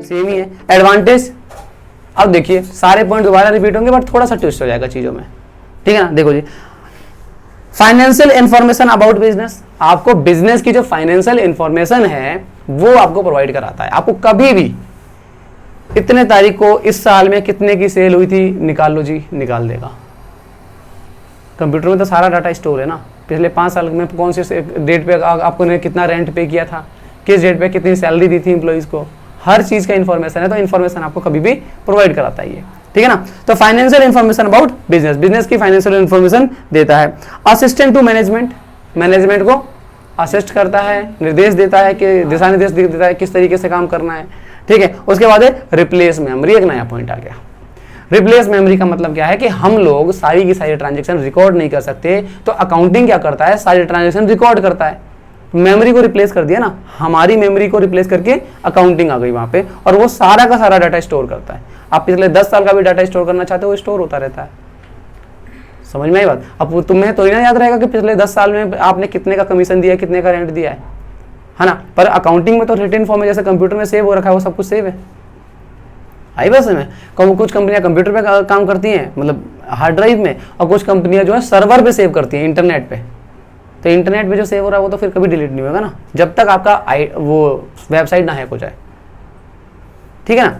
Same ही है। Advantage, अब देखिए सारे पॉइंट दोबारा रिपीट होंगे बट थोड़ा सा ट्विस्ट हो जाएगा चीजों में, ठीक है ना। देखो जी, फाइनेंशियल इंफॉर्मेशन अबाउट बिजनेस, आपको बिजनेस की जो फाइनेंशियल इंफॉर्मेशन है वो आपको प्रोवाइड कराता है। आपको कभी भी इतने तारीख को इस साल में कितने की सेल हुई थी निकाल लो जी, निकाल देगा। कंप्यूटर में तो सारा डाटा स्टोर है ना, पिछले 5 साल में कौन से डेट पे आपको ने कितना रेंट पे किया था, किस डेट पे कितनी सैलरी दी थी एम्प्लॉइज को, हर चीज का इन्फॉर्मेशन है। तो इन्फॉर्मेशन आपको कभी भी प्रोवाइड कराता है ये, ठीक है ना। तो financial information about business, business की फाइनेंशियल इन्फॉर्मेशन देता है। असिस्टेंट टू मैनेजमेंट, मैनेजमेंट को असिस्ट करता है, निर्देश देता है कि दिशा निर्देश देता है किस तरीके से काम करना है, ठीक है। उसके बाद रिप्लेस मेमोरी, एक नया पॉइंट आ गया। रिप्लेस मेमोरी का मतलब क्या है कि हम लोग सारी की सारी ट्रांजेक्शन रिकॉर्ड नहीं कर सकते, तो अकाउंटिंग क्या करता है, सारी ट्रांजेक्शन रिकॉर्ड करता है। मेमोरी को रिप्लेस कर दिया ना, हमारी मेमोरी को रिप्लेस करके अकाउंटिंग आ गई वहां पे, और वो सारा का सारा डाटा स्टोर करता है। आप पिछले 10 साल का भी डाटा स्टोर करना चाहते हो, वो स्टोर होता रहता है। समझ में आई बात। अब तुम्हें तो ना याद रहेगा कि पिछले 10 साल में आपने कितने का कमीशन दिया है, कितने का रेंट दिया है ना। पर अकाउंटिंग में तो रिटन फॉर्म में जैसे कंप्यूटर में सेव हो रखा है, वो सब कुछ सेव है। आई बस में कुछ कंपनियां कंप्यूटर पे काम करती हैं, मतलब हार्ड ड्राइव में, और कुछ कंपनियां जो है सर्वर पे सेव करती हैं, इंटरनेट पे। तो इंटरनेट पे जो सेव हो रहा है वो तो फिर कभी डिलीट नहीं होगा ना, जब तक आपका वो वेबसाइट ना हैक हो जाए, ठीक है ना।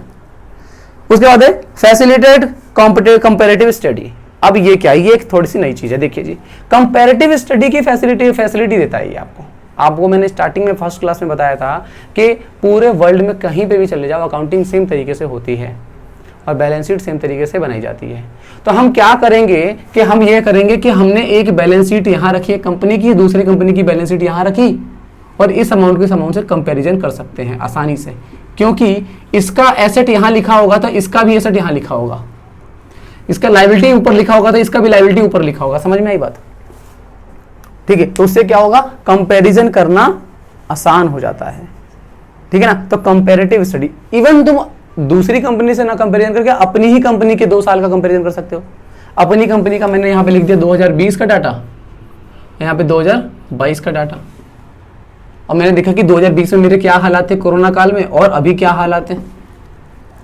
उसके बाद है फैसिलिटेट कंपैरेटिव स्टडी। अब ये क्या है, ये एक थोड़ी सी नई चीज है। देखिए जी, कंपैरेटिव स्टडी की फैसिलिटी देता है ये आपको मैंने स्टार्टिंग में फर्स्ट क्लास में बताया था कि पूरे वर्ल्ड में कहीं पे भी चले जाओ अकाउंटिंग सेम तरीके से होती है और बैलेंस शीट सेम तरीके से बनाई जाती है। तो हम क्या करेंगे कि हम ये करेंगे कि हमने एक बैलेंस शीट यहाँ रखी है कंपनी की, दूसरी कंपनी की बैलेंस शीट यहाँ रखी, और इस अमाउंट के इस अमाउंट से कंपैरिजन कर सकते हैं आसानी से, क्योंकि इसका एसेट यहाँ लिखा होगा तो इसका भी एसेट यहाँ लिखा होगा, इसका लायबिलिटी ऊपर लिखा होगा तो इसका भी लायबिलिटी ऊपर लिखा होगा। समझ में आई बात, ठीक है। तो उससे क्या होगा, कंपैरिजन करना आसान हो जाता है, ठीक है ना। तो कंपैरेटिव स्टडी, इवन तुम दूसरी कंपनी से ना कंपैरिजन करके अपनी ही कंपनी के 2 साल का कंपैरिजन कर सकते हो। अपनी कंपनी का मैंने यहाँ पे लिख दिया 2020 का डाटा, यहाँ पे 2022 का डाटा, और मैंने देखा कि 2020 में मेरे क्या हालात थे कोरोना काल में और अभी क्या हालात हैं,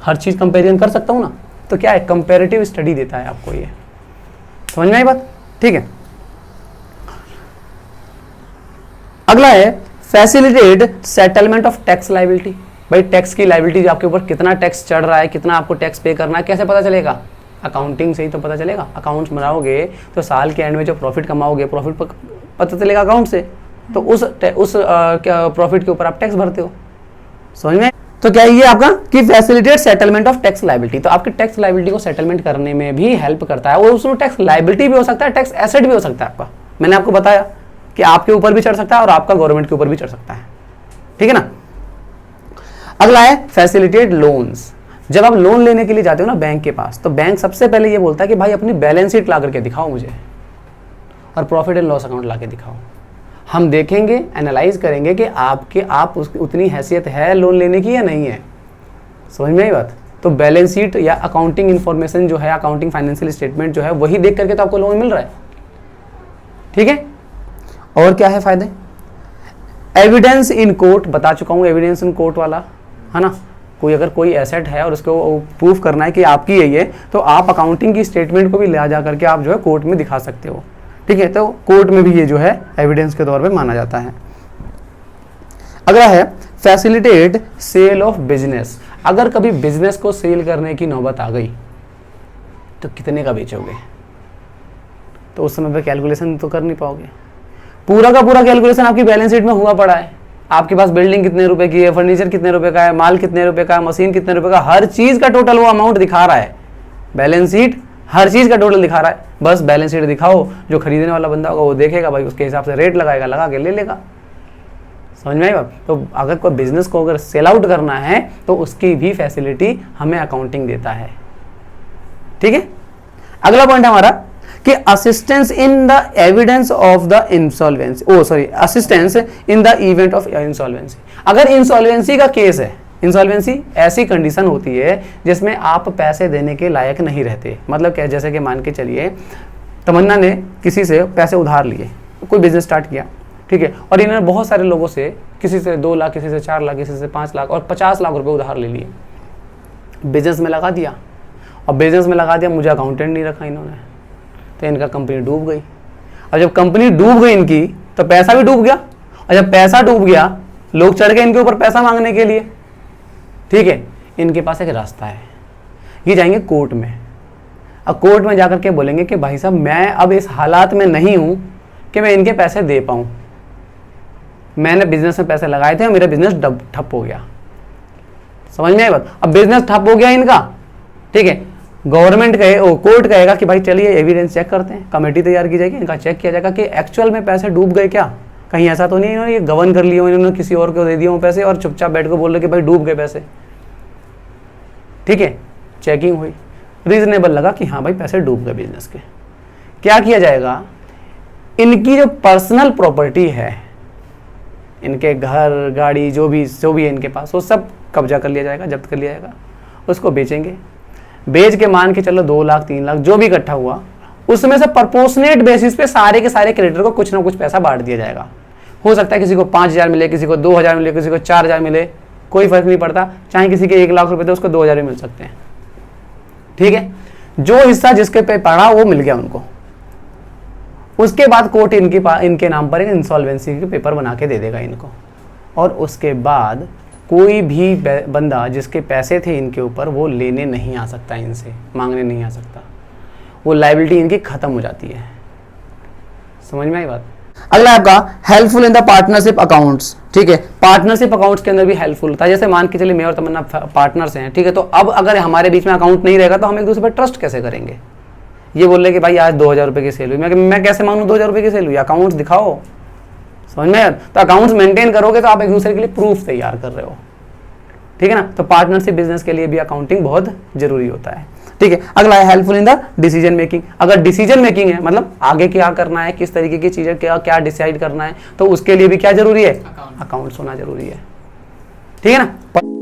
हर चीज कंपैरिजन कर सकता हूँ ना। तो क्या है, कंपैरेटिव स्टडी देता है आपको ये। समझ में आई बात, ठीक है। अगला है facilitate settlement of tax liability. भाई टैक्स की लायबिलिटी आपके ऊपर कितना टैक्स चढ़ रहा है, कितना आपको टैक्स पे करना है, कैसे पता चलेगा, अकाउंटिंग से ही तो पता चलेगा। अकाउंट्स बनाओगे तो साल के एंड में जो प्रॉफिट कमाओगे, प्रॉफिट पता चलेगा अकाउंट से, तो उस प्रॉफिट के ऊपर आप टैक्स भरते हो। समझ में। तो क्या ये आपका कि facilitate settlement of tax liability, तो आपकी टैक्स लायबिलिटी को सेटलमेंट करने में भी हेल्प करता है। और उसमें टैक्स लायबिलिटी भी हो सकता है, टैक्स एसेट भी हो सकता है आपका। मैंने आपको बताया कि आपके ऊपर भी चढ़ सकता है और आपका गवर्नमेंट के ऊपर भी चढ़ सकता है, ठीक है ना। अगला है फैसिलिटेट लोन्स। जब आप लोन लेने के लिए जाते हो ना बैंक के पास, तो बैंक सबसे पहले ये बोलता है कि भाई अपनी बैलेंस शीट ला करके दिखाओ मुझे, और प्रॉफिट एंड लॉस अकाउंट ला के दिखाओ। हम देखेंगे, एनालाइज करेंगे कि आप उसकी उतनी हैसियत है लोन लेने की या नहीं है। समझ में आई बात। तो बैलेंस शीट या अकाउंटिंग इंफॉर्मेशन जो है, अकाउंटिंग फाइनेंशियल स्टेटमेंट जो है, वही देख करके तो आपको लोन मिल रहा है, ठीक है। और क्या है फायदे, एविडेंस इन कोर्ट, बता चुका हूं एविडेंस इन कोर्ट वाला, है ना। अगर कोई एसेट है और उसको प्रूफ करना है कि आपकी है ये, तो आप अकाउंटिंग की स्टेटमेंट को भी ले जा करके आप जो है कोर्ट में दिखा सकते हो, ठीक है। तो कोर्ट में भी ये जो है एविडेंस के तौर पे माना जाता है। अगला है फैसिलिटेट सेल ऑफ बिजनेस। अगर कभी बिजनेस को सेल करने की नौबत आ गई तो कितने का बेचोगे, तो उस समय पे कैलकुलेशन तो कर नहीं पाओगे। पूरा का पूरा कैलकुलेशन आपकी बैलेंस शीट में हुआ पड़ा है। आपके पास बिल्डिंग कितने रुपए की है, फर्नीचर कितने रुपए का है, माल कितने रुपए का है, मशीन कितने रुपए का, हर चीज का टोटल वो अमाउंट दिखा रहा है। बैलेंस शीट हर चीज का टोटल दिखा रहा है। बस बैलेंस शीट दिखाओ, जो खरीदने वाला बंदा होगा वो देखेगा, भाई उसके हिसाब से रेट लगाएगा, लगा के ले लेगा। समझ में आई बात। तो अगर कोई बिजनेस को अगर सेल आउट करना है तो उसकी भी फैसिलिटी हमें अकाउंटिंग देता है, ठीक है। अगला पॉइंट हमारा कि assistance in the evidence of the insolvency, assistance in the event of insolvency. अगर इंसॉल्वेंसी का केस है, इंसॉल्वेंसी ऐसी कंडीशन होती है जिसमें आप पैसे देने के लायक नहीं रहते। मतलब क्या, जैसे कि मान के चलिए तमन्ना ने किसी से पैसे उधार लिए, कोई बिजनेस स्टार्ट किया, ठीक है, और इन्होंने बहुत सारे लोगों से, किसी से 2 लाख, किसी से 4 लाख, किसी से 5 लाख और 50 लाख रुपए उधार ले लिए। बिजनेस में लगा दिया, और बिजनेस में लगा दिया, मुझे अकाउंटेंट नहीं रखा इन्होंने, तो इनका कंपनी डूब गई। और जब कंपनी डूब गई इनकी, तो पैसा भी डूब गया, और जब पैसा डूब गया, लोग चढ़ गए इनके ऊपर पैसा मांगने के लिए। ठीक है, इनके पास एक रास्ता है, ये जाएंगे कोर्ट में। अब कोर्ट में जाकर के बोलेंगे कि भाई साहब मैं अब इस हालात में नहीं हूं कि मैं इनके पैसे दे पाऊं, मैंने बिजनेस में पैसे लगाए थे और मेरा बिजनेस ठप हो गया। समझ में आई बात? अब बिजनेस ठप हो गया इनका, ठीक है, गवर्नमेंट कोर्ट कहेगा कि भाई चलिए एविडेंस चेक करते हैं, कमेटी तैयार की जाएगी, इनका चेक किया जाएगा कि एक्चुअल में पैसे डूब गए क्या, कहीं ऐसा तो नहीं इन्होंने ये गवर्न कर लिया, इन्होंने किसी और को दे दिए पैसे और चुपचाप बैठ कर बोल रहे कि भाई डूब गए पैसे। ठीक है, चेकिंग हुई, रीजनेबल लगा कि हाँ भाई पैसे डूब गए बिजनेस के। क्या किया जाएगा, इनकी जो पर्सनल प्रॉपर्टी है, इनके घर गाड़ी जो भी है इनके पास, वो सब कब्जा कर लिया जाएगा, जब्त कर लिया जाएगा, उसको बेचेंगे। बेच के मान के चलो 2 लाख 3 लाख जो भी इकट्ठा हुआ, उसमें से प्रपोर्शनेट बेसिस पे सारे के सारे क्रेडिटर को कुछ ना कुछ पैसा बांट दिया जाएगा। हो सकता है किसी को 5,000 मिले, किसी को 2,000 मिले, किसी को 4,000 मिले, कोई फर्क नहीं पड़ता, चाहे किसी के 1 लाख रुपए थे उसको 2,000 मिल सकते हैं। ठीक है, जो हिस्सा जिसके पे पड़ा वो मिल गया उनको। उसके बाद कोर्ट इनके नाम पर एक इंसॉल्वेंसी के पेपर बना के दे देगा इनको, और उसके बाद कोई भी बंदा जिसके पैसे थे इनके ऊपर वो लेने नहीं आ सकता, इनसे मांगने नहीं आ सकता, वो लायबिलिटी इनकी खत्म हो जाती है। समझ में आई बात? अगला आपका helpful in the partnership accounts. ठीक है, पार्टनरशिप अकाउंट्स के अंदर भी हेल्पफुल होता है। जैसे मान के चलिए मैं और तमन्ना पार्टनर्स हैं, ठीक है, तो अब अगर हमारे बीच में अकाउंट नहीं रहेगा तो हम एक दूसरे पर ट्रस्ट कैसे करेंगे? ये बोल रहे कि भाई आज 2,000 रुपये की सेल हुई, मैं कैसे मांगू 2,000 रुपये की सेल हुई? अकाउंट्स दिखाओ। समझ में? तो अकाउंट्स मेंटेन करोगे तो आप एक दूसरे के लिए प्रूफ तैयार कर रहे हो। ठीक है ना? तो पार्टनरशिप बिजनेस के लिए भी अकाउंटिंग बहुत जरूरी होता है। ठीक है, अगला है helpful in the decision making. अगर डिसीजन मेकिंग है, मतलब आगे क्या करना है, किस तरीके की चीजें क्या डिसाइड करना है, तो उसके लिए भी क्या जरूरी है? अकाउंट्स होना जरूरी है। ठीक है ना?